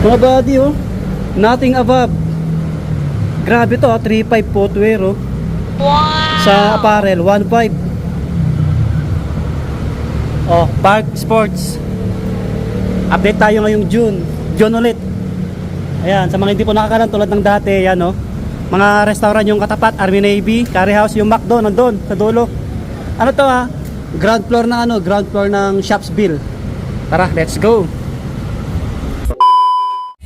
Mga buddy, oh. Nothing above. Grabe to, 3.5 footwear, oh. Wow! Sa apparel, 1.5. Oh, Park Sports. Update tayo ngayong June. June ulit. Ayan, sa mga hindi po nakakalan tulad ng dati, yan, oh. Mga restaurant yung katapat, Army Navy, Curry House, yung McDo nandun sa dulo. Ano to, ha? Ground floor ng ground floor ng Shopsville. Tara, let's go.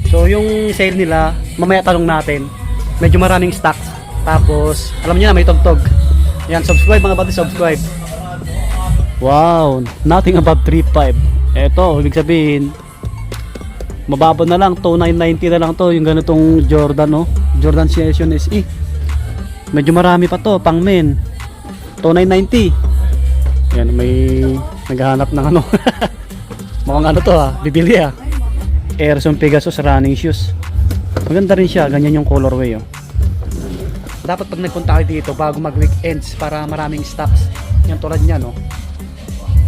So yung sale nila, mamaya tanong natin. Medyo maraming stocks. Tapos, alam niyo na may tugtog. Yan, subscribe mga buddy, subscribe. Wow, nothing above 3.5. Eto, ibig sabihin, mababa na lang, 2,990 na lang to. Yung ganitong Jordan, no? Jordan Session SE. Medyo marami pa to, pang men. 2,990. Yan, may naghahanap ng ano. Mukhang ano to, ha, bibili, ha. Airson Pegasus running shoes. Maganda rin siya, ganyan yung colorway, oh. Dapat pag nagpunta kayo dito bago mag weekends para maraming stocks. Yan tulad niya, no.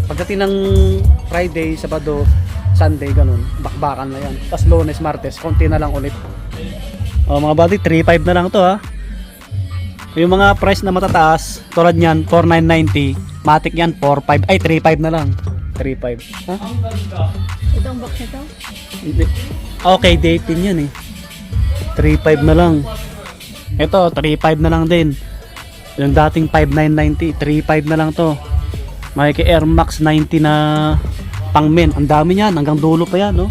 Pagdating ng Friday, Sabado, Sunday, ganun, bakbakan na yan. Tapos Lunes, Martes, konti na lang ulit. Oh, mga buddy, 3.5 na lang to, ha. Yung mga price na matataas, tulad niyan, 4,990. Matic yan, 4.5, ay 3.5 na lang. 3.5. Ha? Itong box nito? Hindi. Okay, dating yan, eh. 3.5 na lang. Ito, 3.5 na lang din. Yung dating 5,990, 3.5 na lang to. May Air Max 90 na pang men. Ang dami niyan, hanggang dulo pa yan, no?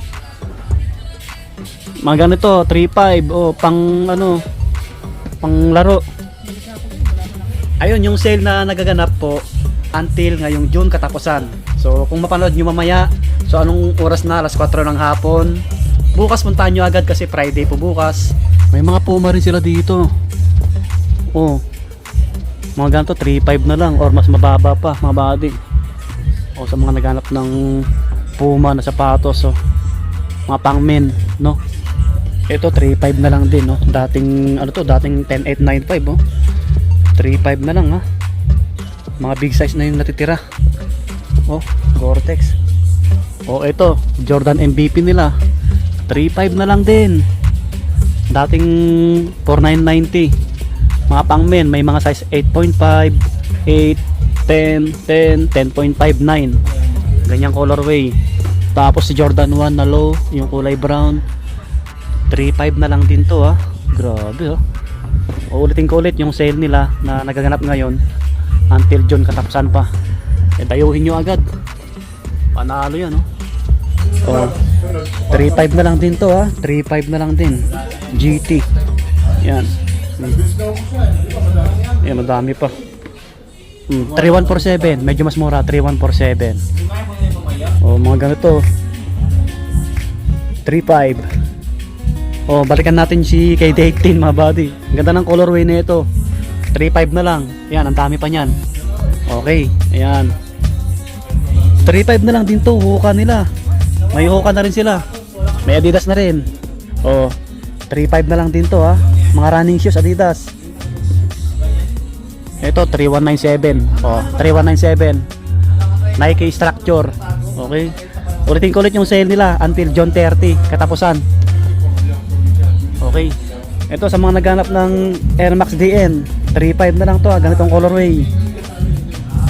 Mga ganito, 3.5 o pang ano, pang laro. Ayun, yung sale na nagaganap po until ngayong June katapusan. So, kung mapanood nyo mamaya, so anong oras na? Alas 4 ng hapon. Bukas puntahan nyo agad kasi Friday po bukas. May mga Puma rin sila dito. Oh, mga ganito 3.5 na lang or mas mababa pa mga buddy. O sa mga naghanap ng Puma na sapatos, oh, mga pang men, no? Ito 3.5 na lang din, no? Dating ano to, dating 10,895, oh. 3.5 na lang, ha. Mga big size na yung natitira. Oh, Gore-Tex. Oh, ito Jordan MVP nila, 3.5 na lang din. Dating 4,990. Mga pang men, may mga size 8.5, 8, 10, 10, 10.59. Ganyang colorway. Tapos si Jordan 1 na low, yung kulay brown, 3.5 na lang din to, ha. Grabe, oh. Uulitin ko ulit yung sale nila na nagaganap ngayon until June katapusan pa. E dayuhin nyo agad. Panalo yan, oh. Oh, 3.5 na lang din to, ha. 3.5 na lang din. GT. Yan. Yan, madami pa. 3147, medyo mas mura, 3147. Oh, mga ganito. 3.5. Oh, balikan natin si KD18 mga buddy. Ang ganda ng colorway na ito. 3.5 na lang. Yan, ang dami pa niyan. Okay, ayan. 3.5 na lang din to, huka nila. May huka na rin sila. May Adidas na rin. Oh, 3.5 na lang din to, ha. Mga running shoes Adidas. Ito 3,197. Oh, 3,197. Nike Structure. Okay. Ulitin ko ulit yung sale nila until June 30 katapusan. Okay. Ito sa mga naghanap ng Air Max DN, 3.5 na lang to, ha. Ganitong colorway.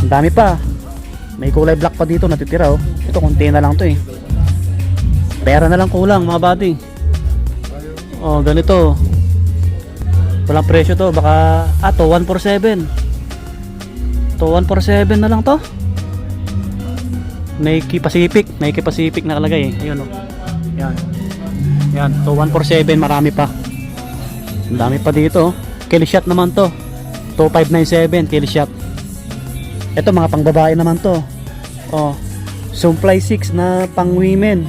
Ang dami pa. May kulay black pa dito natitira, oh. Ito konti na lang to, eh. Pera na lang kulang mga buddy. Oh, ganito. Walang presyo to, baka to 147. To 147 na lang to. Nike Pacific nakalagay, eh. Ayun, oh. Yan. Yan, to 147, marami pa. Ang dami pa dito, oh. Killshot naman to. 2597 Killshot. Ito mga pang babae naman to. Oh, Supply 6 na pang women.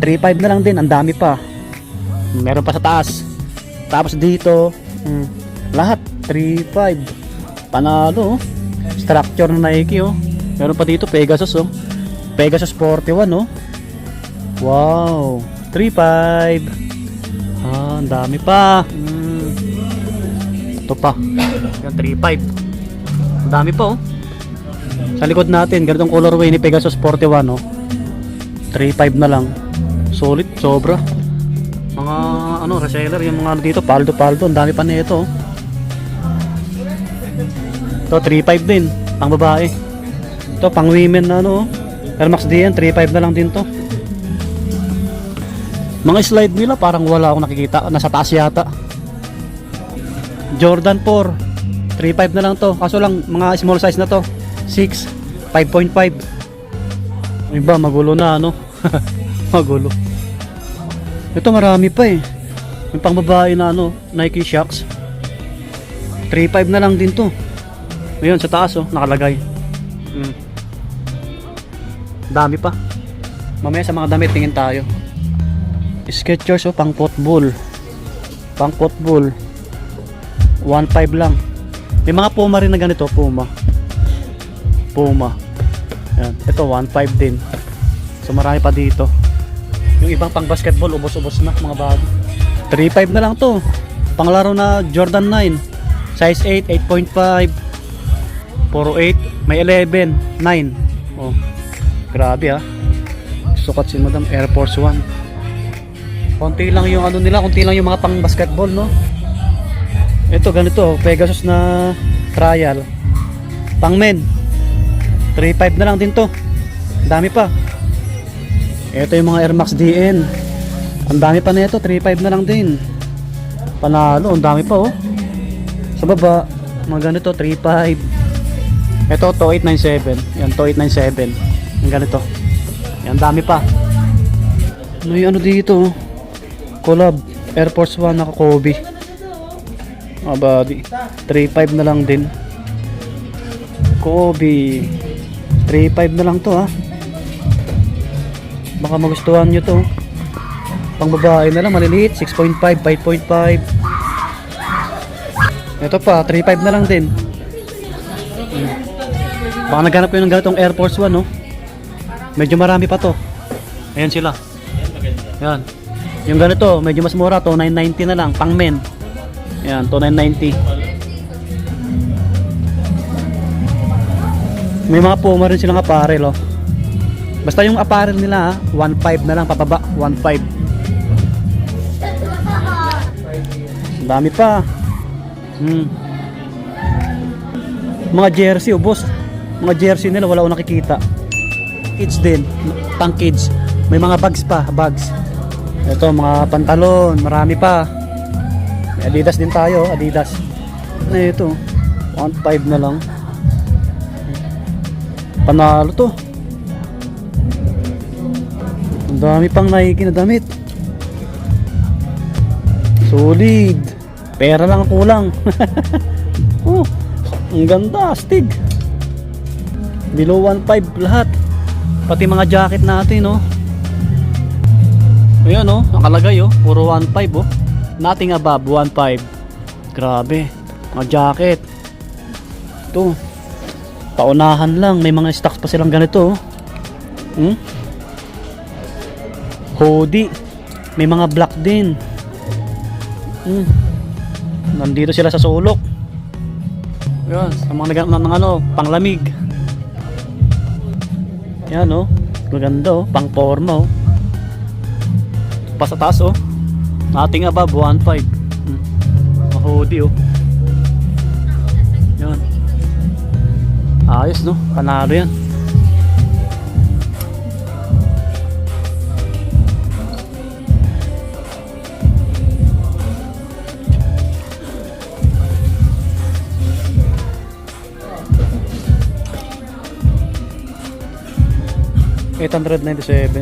3.5 na lang din, ang dami pa. Meron pa sa taas. Tapos dito, lahat 3.5. Panalo, oh. Structure na Nike, oh. Meron pa dito Pegasus, oh. Pegasus 41, oh. Wow, 3.5. Ah, ang dami pa. Ito pa. Yan 3.5. Ang dami pa, oh. Sa likod natin, ganitong colorway ni Pegasus 41, oh. 3.5 na lang. Solid, sobra. Mga ano, reseller, yung mga dito, paldo, ang dami pa nito. Ito, 3.5 din, pang babae. Ito, pang women na ano, Air Max DN, 3.5 na lang din to. Mga slide nila, parang wala akong nakikita, nasa taas yata. Jordan 4, 3.5 na lang to, kaso lang, mga small size na to, 6, 5.5. Iba, magulo na ano, magulo. Ito marami pa eh. Yung pang babae na ano, Nike Shox. 3.5 na lang din to. Ayun sa taas oh, nakalagay. Dami pa. Mamaya sa mga damit tingin tayo. Skechers oh, pang football. Pang football. 1.5 lang. May mga Puma rin na ganito, Puma. Yan, ito 1.5 din. So marami pa dito. Yung ibang pang basketball, ubos-ubos na mga bago. 3.5 na lang to. Panglaro na Jordan 9. Size 8, 8.5. 4.8. May 11, 9. Oh, grabe ah. Sukat si Madam, Air Force 1. Konti lang yung ano nila, konti lang yung mga pang basketball, no? Ito ganito, Pegasus na trial. Pang men. 3.5 na lang din to. Dami pa. Ito yung mga Air Max DN. Ang dami pa na ito, 3.5 na lang din. Panalo, ang dami pa oh. Sa baba, mga ganito, 3.5. Ito, 2897. Yan, 2897. Ang ganito. Yan, dami pa. Ano yung ano dito? Collab, Air Force 1 naka Kobe. Mga body. 3.5 na lang din. Kobe. 3.5 na lang to ha. Baka magustuhan nyo to. Pang babae na lang, maliliit, 6.5, 5.5. Ito pa, 3.5 na lang din. Baka naghanap ko yung ganitong Air Force 1, no? Medyo marami pa to. Ayan sila. Ayan. Yung ganito, medyo mas mura to, 990 na lang, pang men. Ayan, to 990. May mga Puma rin silang apparel, oh. Basta yung apparel nila, 1.5 na lang pababa, 1.5. Ang dami pa. Mga jersey, ubos. Mga jersey nila wala akong nakikita. Kids din, pang kids. May mga bags pa, bags. Ito mga pantalon, marami pa. May Adidas din tayo, Adidas. Ano ito? 1.5 na lang. Panalo to. Ang dami pang Nike na damit. Solid. Pera lang ang kulang. Oh, ang ganda, astig. Below 1.5 lahat. Pati mga jacket natin, oh. Ayan, oh, nakalagay, oh. Puro 1.5, oh. Nothing above 1.5. Grabe. Mga jacket. Ito. Paunahan lang. May mga stocks pa silang ganito, oh. Hoodie. May mga black din. Nandito sila sa sulok. Yan, sa mga naganap ng ano, panglamig. Yan oh, maganda oh, pang forma oh. Pa sa taas oh. Nothing above 1.5. Hoodie oh. Yan. Ayos no, panalo yan. $897.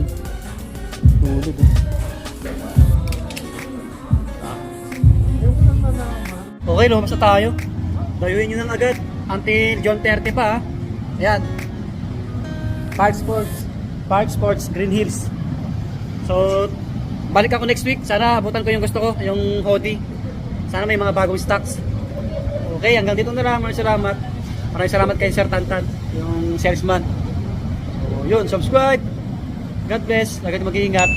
Ulit eh. Okay, lumabas na tayo. Dayuin nyo nang agad until June 30 pa ha. Ayan, Park Sports Green Hills. So balik ako next week. Sana abutan ko yung gusto ko, yung hoodie. Sana may mga bagong stocks. Okay, hanggang dito na lang. Maraming salamat kay Sir Tantan, yung salesman. So, yun, subscribe. God bless. Lagi mag-iingat.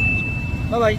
Bye bye.